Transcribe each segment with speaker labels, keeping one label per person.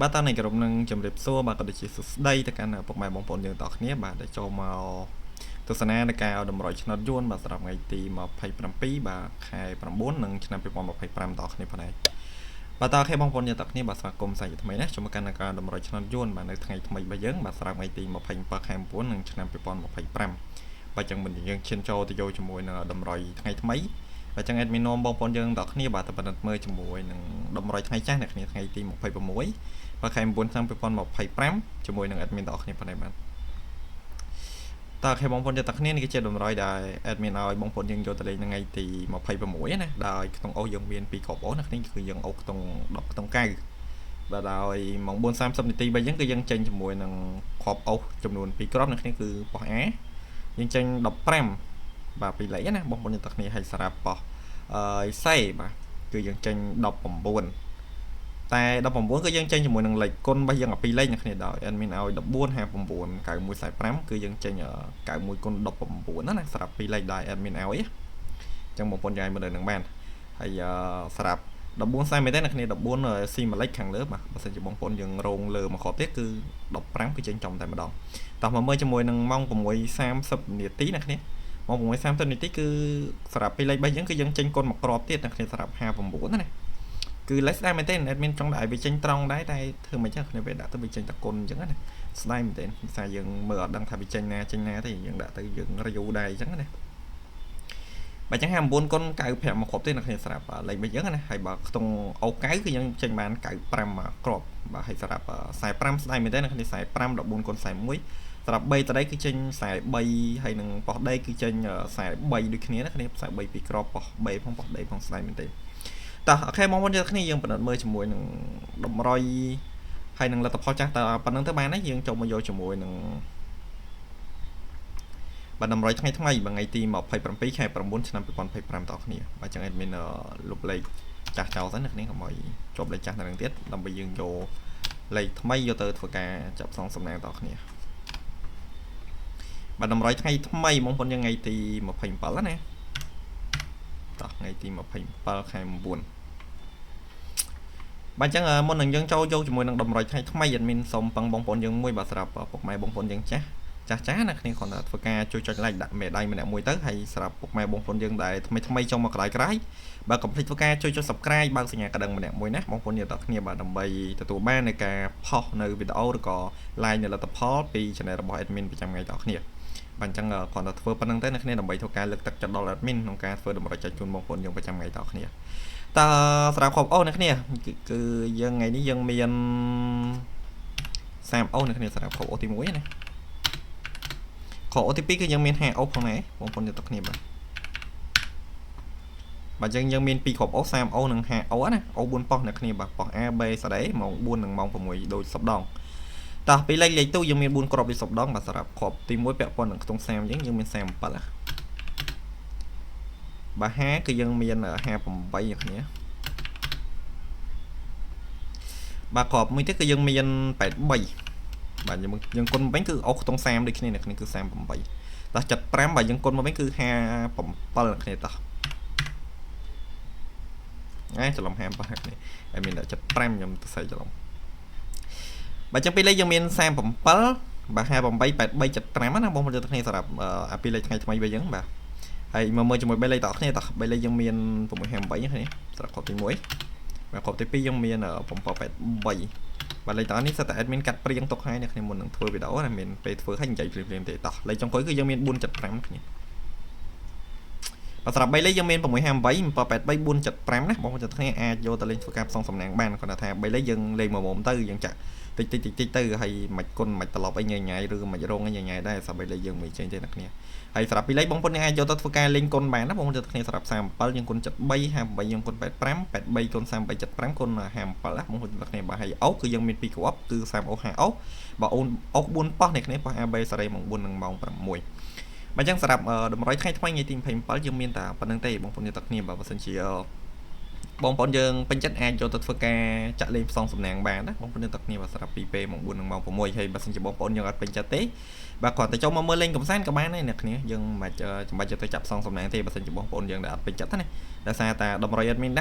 Speaker 1: បាទតើនៃក្រុមនឹងជំរាបសួរបាទក៏ដូចជាសួស្ដីទៅកាន់ពុកម៉ែបងប្អូនយើងទាំងអស់គ្នាបាទដែលចូលមកទស្សនានៃការឲ្យតម្រុយឆ្នោតយួនបាទសម្រាប់ថ្ងៃទី27បាទខែ9និងឆ្នាំ2025ដល់គ្នាផងដែរបាទតើបងប្អូនយើងទាំងអស់គ្នាបាទស្វាគមន៍សាជាថ្មីណាចូលមកកាន់ការតម្រុយឆ្នោតយួនបាទនៅថ្ងៃថ្មីរបស់យើងបាទសម្រាប់ថ្ងៃទី27ខែ9និងឆ្នាំ2025បាទចឹងមិនយើងឈានចូលទៅយកជាមួយនឹងតម្រុយថ្ងៃថ្មីបាទចឹង admin នាំបងប្អូនយើងទាំងគ្នាបាទទៅបណ្ឌិតមើលជាមួយនឹងតម្រុយថ្ងៃចាស់នៅគ្នាថ្ងៃទី26បាទខែ9ឆ្នាំ2025ជាមួយនឹង admin ទាំងអស់គ្នាផងដែរបាទតើបងប្អូនទាំងគ្នានេះគឺជាតម្រុយដែល admin ឲ្យបងប្អូនយើងយកទៅលេងថ្ងៃទី26ណាដោយក្នុងអូសយើងមាន2គ្រាប់អូសណានេះគឺយើងអូសក្នុង10ក្នុង9បាទដោយម៉ោង 4:30 នាទីបើយើងគឺយើងចេញជាមួយនឹងគ្រាប់អូសចំនួន2គ្រាប់នេះគឺប៉ោះ A យើងចេញ15បាទពីលេខណាបងប្អូនទាំងគ្នាឲ្យសារ៉ាប់ប៉ោះសេបាទគឺយើងចេញ19តែ19គឺយើងចេញជាមួយនឹងលេខគុណរបស់យើងពីរលេខនេះគ្នាដោយ admin ឲ្យ14 59 9145គឺយើងចេញ91គុណ19ណាសម្រាប់ពីរលេខដោយ admin ឲ្យអញ្ចឹងបងប្អូនយ៉ាងមើលនៅនឹងបានហើយសម្រាប់14មែនទេអ្នកគ្នា14ស៊ីមួយលេខខាងលើបាទបើសិនជាបងប្អូនយើងរងលើមួយគ្រាប់ទៀតគឺ15គឺចេញចំតែម្ដងតោះមកមើលជាមួយនឹងម៉ោង6:30 នាទីអ្នកគ្នាម៉ោង6:30 នាទីគឺសម្រាប់ពីរលេខ3យើងគឺយើងចេញគុណមួយគ្រាប់ទៀតអ្នកគ្នាសម្រាប់59ណាគឺលេខស្ដាយមែនទេ admin ចង់ដាក់ឲ្យវាចេញត្រង់ដែរតែធ្វើមិនចឹងគ្នាវាដាក់ទៅវាចេញតែគុណអញ្ចឹងណាស្ដាយមែនទេភាសាយើងមើលអត់ដឹងថាវាចេញណាទេយើងដាក់ទៅយើងរីយូដែរអញ្ចឹងណាបើចឹង59គុណ95មកគ្រាប់ទេអ្នកគ្នាសម្រាប់លេខ3យើងណាហើយបើក្នុងអូ9គឺយើងចេញបាន95គ្រាប់បាទហើយសម្រាប់45ស្ដាយមែនទេអ្នកគ្នា45 14គុណ41សម្រាប់3តដៃគឺចេញ43ហើយនឹងប៉ោះដីគឺចេញ43ដូចគ្នាណាគ្នា43ពីគ្រាប់ប៉ោះ3ផងប៉ោះដីផងស្ដាយមែនទេតោះអូខេបងប្អូនយើងគ្នាយើងបណ្ឌិតមើលជាមួយនឹងតម្រុយហើយនឹងលទ្ធផលចាស់តើប៉ុណ្្នឹងទៅបានហើយយើងចូលមកយកជាមួយនឹងបាទតម្រុយថ្ងៃថ្មីថ្ងៃទី27ខែ9ឆ្នាំ2025តើគ្នាបាទចឹង admin លុបលេខចាស់ចោលទៅអ្នកនាងកុំឲ្យជាប់លេខចាស់នៅនឹងទៀតដើម្បីយើងយកលេខថ្មីយកទៅធ្វើការចាប់សងសំណាងតើគ្នាបាទតម្រុយថ្ងៃថ្មីបងប្អូនយើងថ្ងៃទី27ណាតោះថ្ងៃទី27ខែ9បាទចឹងមុននឹងយើងចូលយកជាមួយនឹងតម្រុយថ្ងៃថ្មី admin សូមពឹងបងប្អូនយើងមួយបាទសម្រាប់ពុកម៉ែបងប្អូនយើងចាស់ណាគ្នាគ្រាន់តែធ្វើការជួយចុច like ដាក់មេដៃម្នាក់មួយទៅហើយសម្រាប់ពុកម៉ែបងប្អូនយើងដែលថ្មីចូលមកក្រោយបើកុំភ្លេចធ្វើការជួយចុច subscribe បើកសញ្ញាកណ្ដឹងម្នាក់មួយណាបងប្អូនយើងទាំងគ្នាបាទដើម្បីទទួលបាននៃការផុសនៅវីដេអូឬក៏ like នៅលទ្ធផលពី channel របស់ admin ប្រចាំថ្ងៃទាំងគ្នាបាទអញ្ចឹងគ្រាន់តែធ្វើប៉ុណ្្នឹងទៅអ្នកគ្នាដើម្បីធ្វើការលើកទឹកចិត្តដល់ admin ក្នុងការធ្វើតម្រូវចែកជូនបងប្អូនយើងប្រចាំថ្ងៃទាំងគ្នាតើសម្រាប់គ្រាប់អូអ្នកគ្នាគឺយើងថ្ងៃនេះយើងមាន30អូអ្នកគ្នាសម្រាប់គ្រាប់អូទី1ណាគ្រាប់អូទី2គឺយើងមាន50អូផងដែរបងប្អូនទាំងគ្នាបាទយើងមាន2គ្រាប់អូ30អូនិង50អូណាអូ4ប៉ោះអ្នកគ្នាបាទប៉ោះ A B ស្ដីម៉ោង4និងម៉ោង6ដូច10ដងតោះពីលេខទូយើងមាន4គ្រាប់ដូច10ដងបាទសម្រាប់គ្រាប់ទី1ពាក់ព័ន្ធនឹងខ្ទង់30យើងមាន37ណាបាទ50គឺយើងមាន58អ្នកគ្នាបាទគ្រាប់មួយទៀតគឺយើងមាន83បាទយើងគុណវិញគឺអូសខ្ទង់30ដូចគ្នាអ្នកគ្នាគឺ38តោះ75បាទយើងគុណមកវិញគឺ57អ្នកគ្នាតោះច្រឡំ57អ្នកគ្នាហើយមានដាក់75ខ្ញុំទៅសេច្រឡំបាទចឹងពីលេខយើងមាន37បាទ58 83 75ណាបងប្អូនទាំងគ្នាសម្រាប់អាពីលេខថ្ងៃថ្មីរបស់យើងបាទហើយមកមើលជាមួយ3លេខតោះគ្នាតោះ3លេខយើងមាន658គ្នាសម្រាប់គ្រាប់ទី1បាទគ្រាប់ទី2យើងមាន783បាទលេខតនេះសិតតែ admin កាត់ព្រៀងទុកឲ្យអ្នកគ្នាមុននឹងធ្វើវីដេអូណាមានពេលធ្វើឲ្យនិយាយព្រៀងទេតោះលេខចុងក្រោយគឺយើងមាន475គ្នាបាទសម្រាប់3លេខយើងមាន658 783 475ណាបងប្អូនទាំងគ្នាអាចយកទៅលេងធ្វើការផ្សងសំណាងបានគាត់ថា3លេខយើងលេងមួយមុំទៅយើងចាក់តិចទៅហើយមិនគុណមិនត្រឡប់អីញ៉ៃឬមិនរងអីញ៉ៃដែរសម្រាប់3លេខយើងមិនចេញទេអ្នកគ្នាហើយសម្រាប់2លេខបងប្អូនអាចយកទៅធ្វើការលេងគុណបានណាបងប្អូនទាំងគ្នាសម្រាប់37យើងគុណ73 58យើងគុណ85 83គុណ33 75គុណ57ណាបងប្អូនទាំងគ្នាបាទហើយអូគឺយើងមាន2គ្រាប់គឺ30អូ50អូបើអូនអូ4ប៉ោះអ្នកគ្នាប៉ោះ AB សេរីម៉ោង4និងម៉ោង6បាទអញ្ចឹងសម្រាប់តម្រុយថ្ងៃថ្មីថ្ងៃទី27យើងមានតែប៉ុណ្្នឹងទេបងប្អូនទាំងគ្នាបើមិនជាបងប្អូនយើងពេញចិត្តអាចយកទៅធ្វើការចាក់លេងផ្សងសំណាងបានណាបងប្អូនទាំងគ្នាបាទសម្រាប់ 2P ម៉ោង4និងម៉ោង6ហើយបើសិនជាបងប្អូនយើងអត់ពេញចិត្តទេបាទគ្រាន់តែចូលមកមើលលេងកំសាន្តក៏បានដែរអ្នកគ្នាយើងមិនចាំបាច់ទៅចាប់ផ្សងសំណាងទេបើសិនជាបងប្អូនយើងដែលអត់ពេញចិត្តណាដោយសារតែតម្រុយ admin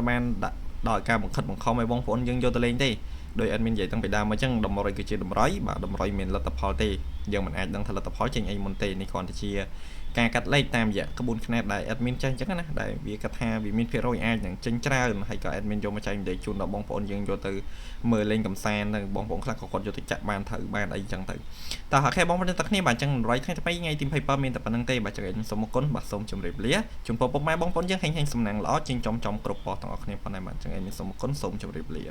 Speaker 1: បានដាក់ដោយការបង្ខិតបង្ខំឲ្យបងប្អូនយើងយកទៅលេងទេ ដោយ admin និយាយតាំងពីដើមមកចឹងតម្រុយគឺជាតម្រុយបាទតម្រុយមានលទ្ធផលទេយើងមិនអាចដឹងថាលទ្ធផលចេញអីមុនទេនេះគ្រាន់តែជាការកាត់លេខតាមរយៈក្បួនខ្នាតដែល admin ចេះអញ្ចឹងណាដែលវាគិតថាវាមានភាគរយអាចនឹងចេញច្រើនហើយក៏ admin យកមកចែកនិយាយជូនដល់បងប្អូនយើងយកទៅមើលលេងកំសាន្តទៅបងប្អូនខ្លះក៏គាត់យកទៅចាក់បានត្រូវបានអីចឹងទៅតើអូខេបងប្អូនទាំងគ្នាបាទអញ្ចឹងតម្រុយថ្ងៃទី2ថ្ងៃទី27មានតែប៉ុណ្្នឹងទេបាទចឹង admin សូមអរគុណបាទសូមជម្រាបលាចំពោះពុកម៉ែបងប្អូនយើងហេងសំណាងល្អចេញចំគ្រប់ប៉ុស្តិ៍ទាំងអស់គ្នាប៉ុណ្ណេះបាទចឹង admin សូមអរគុណសូមជម្រាបលា